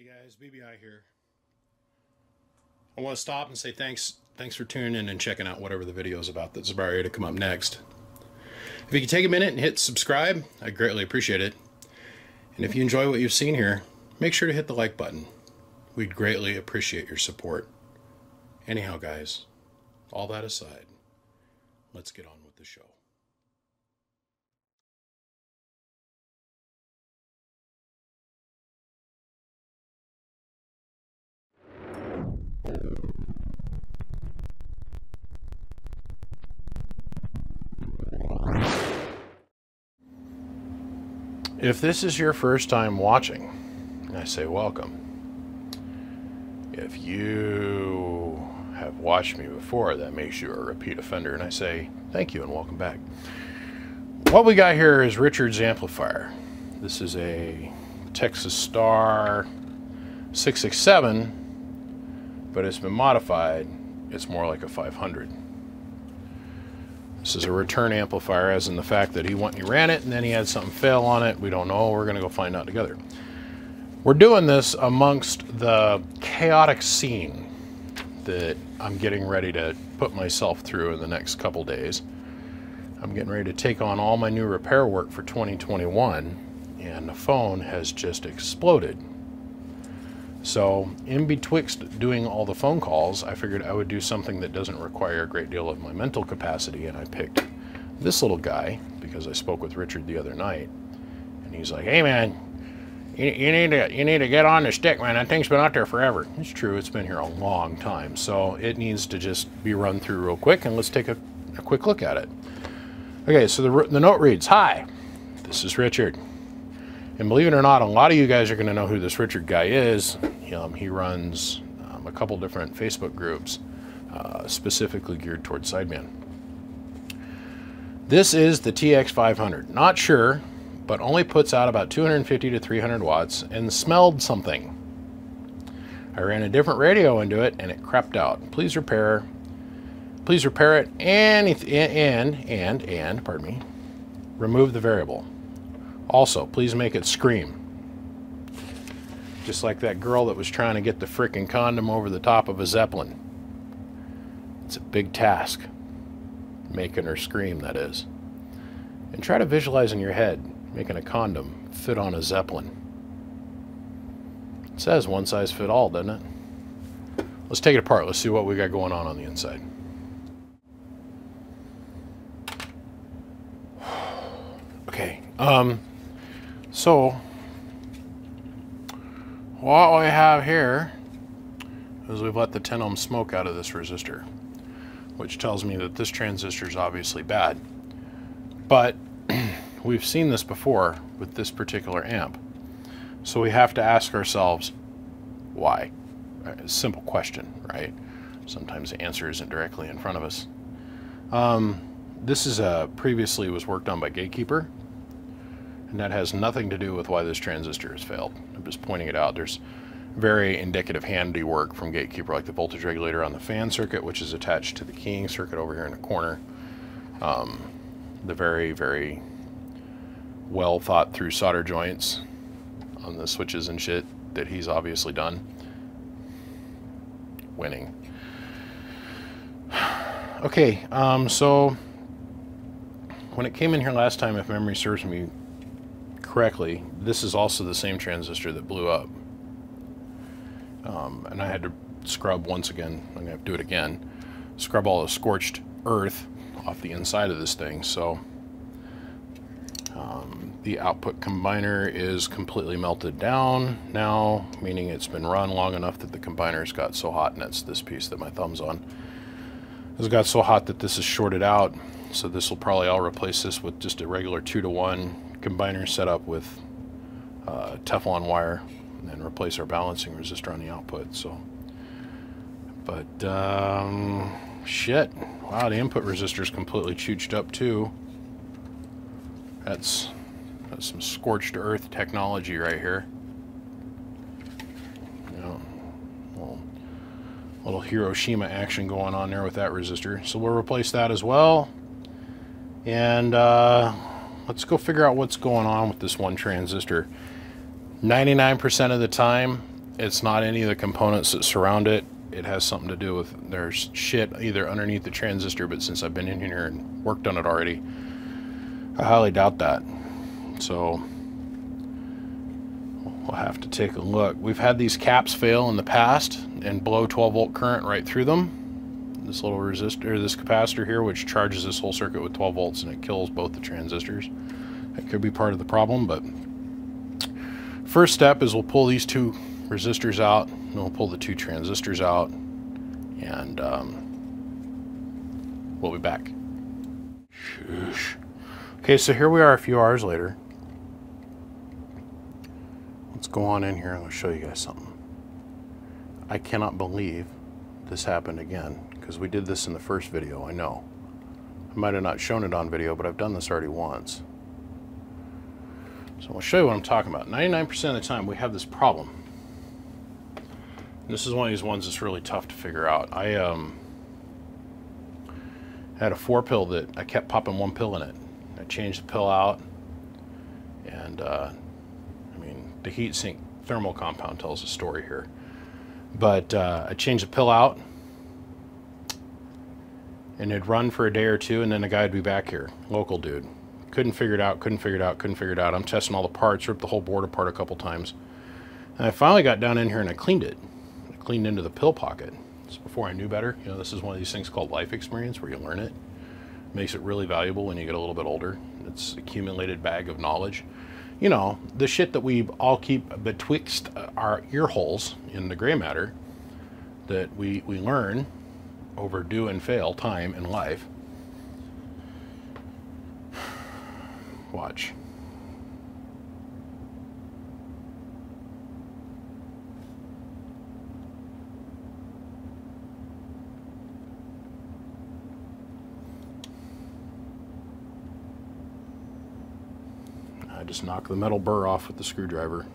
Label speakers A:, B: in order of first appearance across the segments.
A: Hey guys, BBI here. I want to stop and say thanks for tuning in and checking out whatever the video is about that's about ready to come up next. If you could take a minute and hit subscribe, I'd greatly appreciate it. And if you enjoy what you've seen here, make sure to hit the like button. We'd greatly appreciate your support. Anyhow guys, all that aside, let's get on with the show. If this is your first time watching, I say welcome. If you have watched me before, that makes you a repeat offender, and I say thank you and welcome back. What we got here is Richard's amplifier. This is a Texas Star 667, but it's been modified. It's more like a 500. This is a return amplifier, as in the fact that he ran it and then he had something fail on it. We don't know. We're going to go find out together. We're doing this amongst the chaotic scene that I'm getting ready to put myself through in the next couple days. I'm getting ready to take on all my new repair work for 2021, and the phone has just exploded. So in betwixt doing all the phone calls, I figured I would do something that doesn't require a great deal of my mental capacity, and I picked this little guy because I spoke with Richard the other night, and he's like, "Hey man, you need to get on the stick, man. That thing's been out there forever." It's true, it's been here a long time, so it needs to just be run through real quick, and let's take a quick look at it. Okay, so the note reads, "Hi, this is Richard." And believe it or not, a lot of you guys are going to know who this Richard guy is. He runs a couple different Facebook groups, specifically geared towards Sideman. This is the TX500. Not sure, but only puts out about 250 to 300 watts and smelled something. I ran a different radio into it and it crapped out. Please repair it and pardon me, remove the variable. Also, please make it scream. Just like that girl that was trying to get the frickin' condom over the top of a Zeppelin. It's a big task. Making her scream, that is. And try to visualize in your head making a condom fit on a Zeppelin. It says one size fit all, doesn't it? Let's take it apart. Let's see what we got going on the inside. Okay. So, what we have here is we've let the 10 ohm smoke out of this resistor, which tells me that this transistor is obviously bad. But we've seen this before with this particular amp. So we have to ask ourselves, why? A simple question, right? Sometimes the answer isn't directly in front of us. This is previously was worked on by Gatekeeper. And that has nothing to do with why this transistor has failed. I'm just pointing it out. There's very indicative handiwork from Gatekeeper, like the voltage regulator on the fan circuit, which is attached to the keying circuit over here in the corner. The very, very well thought through solder joints on the switches and shit that he's obviously done. Winning. Okay, so when it came in here last time, if memory serves me correctly, this is also the same transistor that blew up. And I had to scrub once again. I'm going to have to do it again. Scrub all the scorched earth off the inside of this thing. So the output combiner is completely melted down now, meaning it's been run long enough that the combiner's got so hot, and that's this piece that my thumb's on. It's got so hot that this is shorted out. So this will probably, I'll replace this with just a regular 2-to-1 combiner set up with Teflon wire, and then replace our balancing resistor on the output. So, but shit, wow, the input resistor is completely chooched up too. That's some scorched earth technology right here. You know, little Hiroshima action going on there with that resistor. So we'll replace that as well. And let's go figure out what's going on with this one transistor. 99% of the time, It's not any of the components that surround it. It has something to do with, there's shit either underneath the transistor, but since I've been in here and worked on it already, I highly doubt that. So we'll have to take a look. We've had these caps fail in the past and blow 12 volt current right through them. This little resistor, this capacitor here, which charges this whole circuit with 12 volts, and it kills both the transistors. That could be part of the problem, but first step is we'll pull these two resistors out, and we'll pull the two transistors out, and we'll be back. Shoosh. Okay, so here we are a few hours later. Let's go on in here and I'll show you guys something. I cannot believe this happened again, because we did this in the first video, I know. I might have not shown it on video, but I've done this already once. So I'll show you what I'm talking about. 99% of the time we have this problem. And this is one of these ones that's really tough to figure out. I had a 4-pill that I kept popping 1 pill in it. I changed the pill out, and I mean, the heatsink thermal compound tells a story here. But I changed the pill out, and it'd run for a day or two, and then the guy would be back here, local dude. Couldn't figure it out, couldn't figure it out, couldn't figure it out. I'm testing all the parts, ripped the whole board apart a couple times. And I finally got down in here and I cleaned it. I cleaned into the pill pocket. This is before I knew better. You know, this is one of these things called life experience where you learn it. Makes it really valuable when you get a little bit older. It's accumulated bag of knowledge. You know, the shit that we all keep betwixt our ear holes in the gray matter that we learn over do and fail time in life. Watch. I just knock the metal burr off with the screwdriver.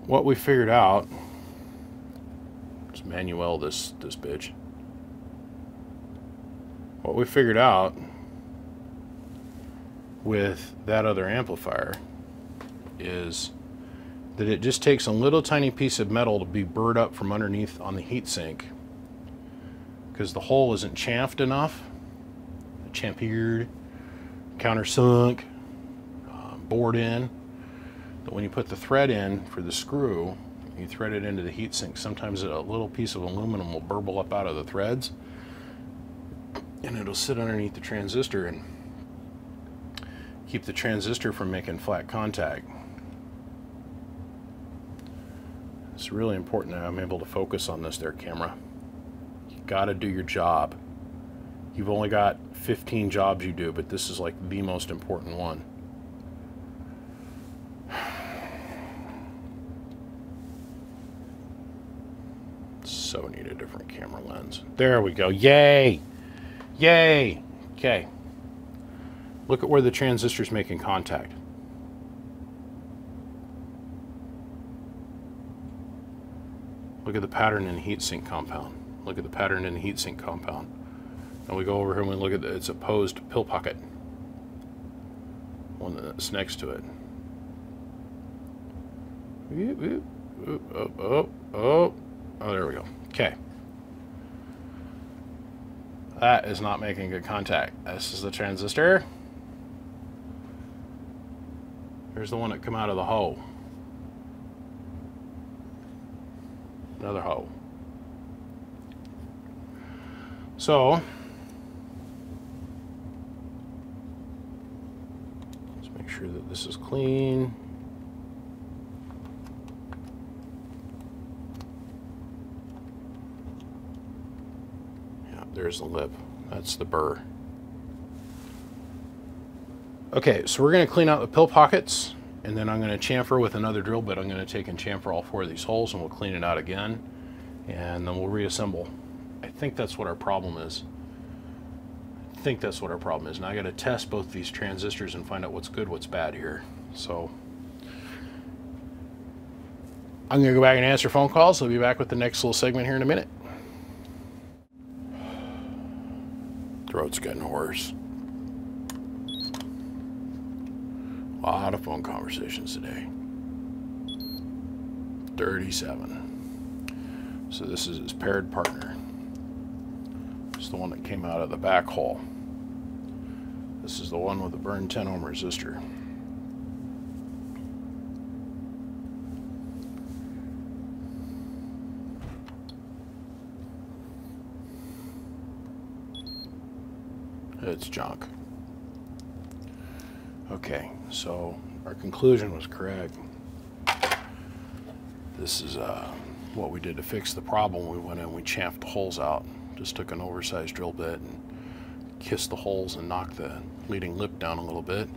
A: What we figured out, let's manual this bitch. What we figured out with that other amplifier is that it just takes a little tiny piece of metal to be burred up from underneath on the heatsink, because the hole isn't chamfed enough, chamfered, countersunk, bored in, that when you put the thread in for the screw, you thread it into the heatsink, sometimes a little piece of aluminum will burble up out of the threads, and it'll sit underneath the transistor and keep the transistor from making flat contact. It's really important that I'm able to focus on this there, camera. You gotta do your job. You've only got 15 jobs you do, but this is like the most important one. So need a different camera lens. There we go. Yay! Yay! Okay. Look at where the transistor's making contact. Look at the pattern in the heatsink compound. Look at the pattern in the heatsink compound. And we go over here and we look at its opposed pill pocket. One that's next to it. Oh, there we go. Okay. That is not making good contact. This is the transistor. Here's the one that come out of the hole. Another hole. So, let's make sure that this is clean. Yeah, there's the lip. That's the burr. Okay, so we're going to clean out the pill pockets, and then I'm going to chamfer with another drill bit. I'm going to take and chamfer all 4 of these holes, and we'll clean it out again, and then we'll reassemble. I think that's what our problem is. Now I got to test both these transistors and find out what's good, what's bad here. So I'm going to go back and answer phone calls. I'll be back with the next little segment here in a minute. Throat's getting hoarse. A lot of phone conversations today. 37. So this is his paired partner. It's the one that came out of the back hole. This is the one with the burned 10 ohm resistor. It's junk. Okay, so our conclusion was correct. This is what we did to fix the problem. We went in, we chamfed the holes out. Just took an oversized drill bit and kissed the holes and knocked the leading lip down a little bit.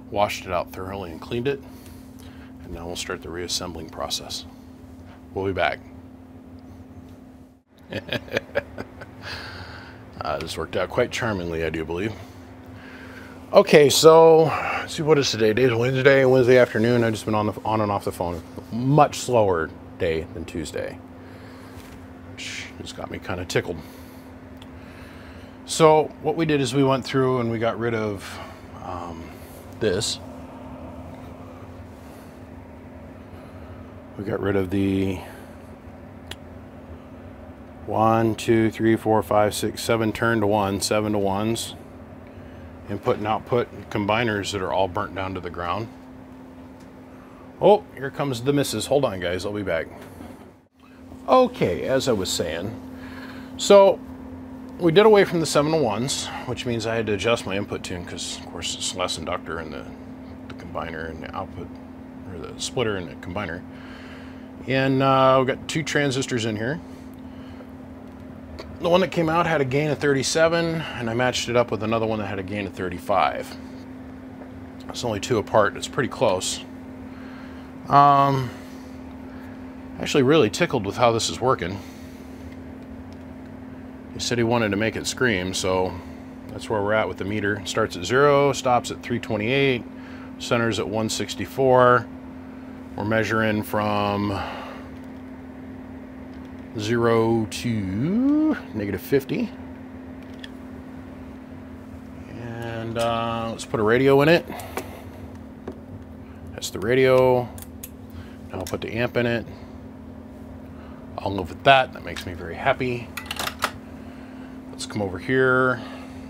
A: Washed it out thoroughly and cleaned it. And now we'll start the reassembling process. We'll be back. This worked out quite charmingly, I do believe. Okay, so let's see, what is today? Today's Wednesday afternoon. I've just been on and off the phone. Much slower day than Tuesday, which has got me kind of tickled. So what we did is we went through and we got rid of this. We got rid of the 1, 2, 3, 4, 5, 6, 7 turn to 1, 7 to 1s. Input and output combiners that are all burnt down to the ground. Oh, here comes the missus. Hold on, guys. I'll be back. Okay, as I was saying, so we did away from the 7 to 1s, which means I had to adjust my input tune because, of course, it's less inductor in the combiner and the output, or the splitter and the combiner. And we've got 2 transistors in here. The one that came out had a gain of 37, and I matched it up with another one that had a gain of 35. It's only 2 apart. It's pretty close. Actually really tickled with how this is working. He said he wanted to make it scream, so that's where we're at with the meter. It starts at 0, stops at 328, centers at 164. We're measuring from 0 to -50. And let's put a radio in it. That's the radio. Now I'll put the amp in it. I'll live with that. That makes me very happy. Let's come over here.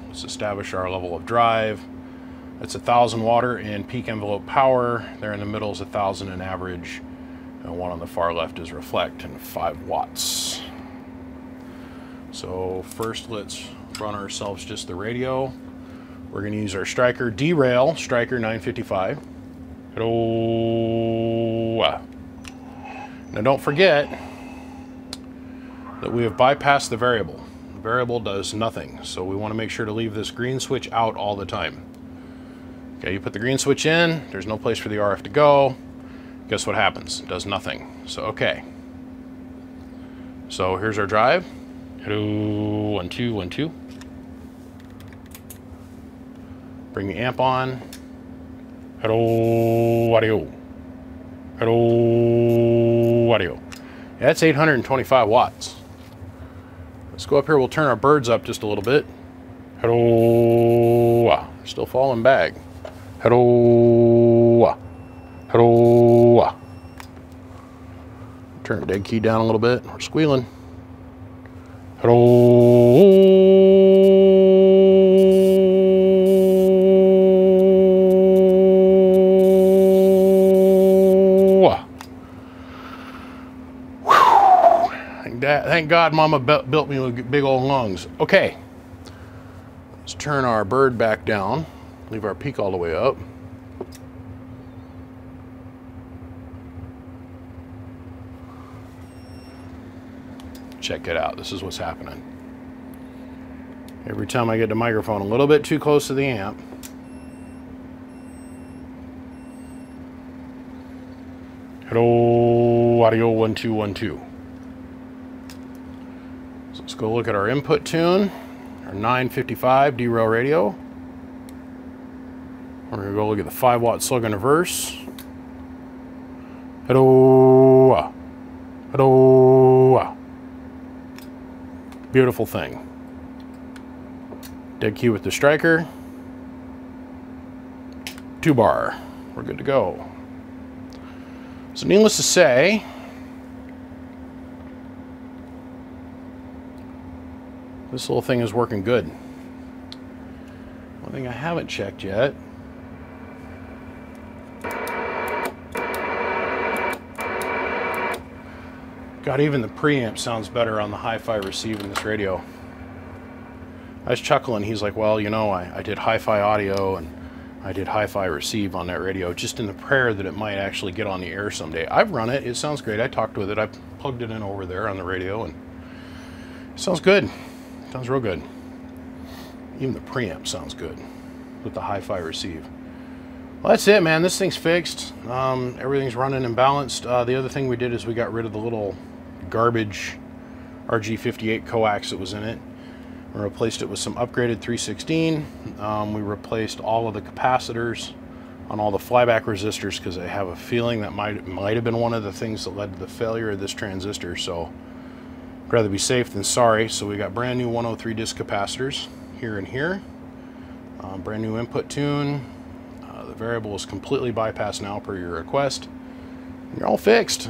A: Let's establish our level of drive. That's 1,000 watt in peak envelope power. There in the middle is 1,000 in average. And one on the far left is reflect and 5 watts. So first let's run ourselves just the radio. We're going to use our striker derail, striker 955. Hello. Now don't forget that we have bypassed the variable. The variable does nothing, so we want to make sure to leave this green switch out all the time. Okay, you put the green switch in, there's no place for the RF to go. Guess what happens? It does nothing. So, okay. So here's our drive. Hello, 1, 2, 1, 2. Bring the amp on. Hello, audio. Hello, audio. Yeah, that's 825 watts. Let's go up here. We'll turn our birds up just a little bit. Hello. Still falling back. Hello. Hello. Turn the dead key down a little bit. We're squealing. Hello. Thank God Mama built me with big old lungs. Okay. Let's turn our bird back down. Leave our peak all the way up. Check it out. This is what's happening. Every time I get the microphone a little bit too close to the amp, hello, audio 1, 2, 1, 2. So let's go look at our input tune, our 955 derail radio. We're going to go look at the 5 watt slug and reverse. Hello, hello. Beautiful thing. Dead key with the striker. 2 bar. we're good to go. So needless to say, this little thing is working good. One thing I haven't checked yet, God, even the preamp sounds better on the hi-fi receive in this radio. I was chuckling. He's like, well, you know, I did hi-fi audio and I did hi-fi receive on that radio just in the prayer that it might actually get on the air someday. I've run it. It sounds great. I talked with it. I plugged it in over there on the radio and it sounds good. It sounds real good. Even the preamp sounds good with the hi-fi receive. Well, that's it, man. This thing's fixed. Everything's running and balanced. The other thing we did is we got rid of the little garbage RG58 coax that was in it. We replaced it with some upgraded 316. We replaced all of the capacitors on all the flyback resistors because I have a feeling that might have been one of the things that led to the failure of this transistor. So I'd rather be safe than sorry. So we got brand new 103 disc capacitors here and here. Brand new input tune. The variable is completely bypassed now per your request. And you're all fixed.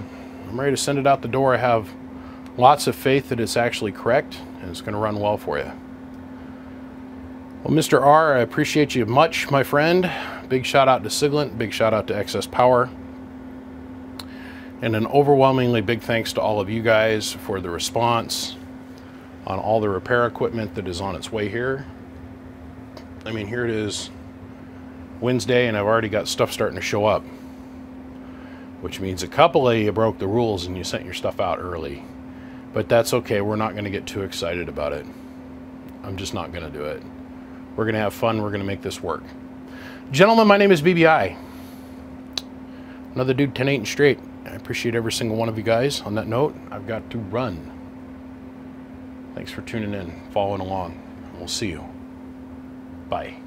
A: I'm ready to send it out the door. I have lots of faith that it's actually correct and it's going to run well for you. Well, Mr. R, I appreciate you much, my friend. Big shout out to Siglent, big shout out to Excess Power, and an overwhelmingly big thanks to all of you guys for the response on all the repair equipment that is on its way here. I mean, here it is Wednesday and I've already got stuff starting to show up, which means a couple of you broke the rules and you sent your stuff out early. But that's okay. We're not going to get too excited about it. I'm just not going to do it. We're going to have fun. We're going to make this work. Gentlemen, my name is BBI. Another dude, 10-8 and straight. I appreciate every single one of you guys. On that note, I've got to run. Thanks for tuning in, following along. We'll see you. Bye.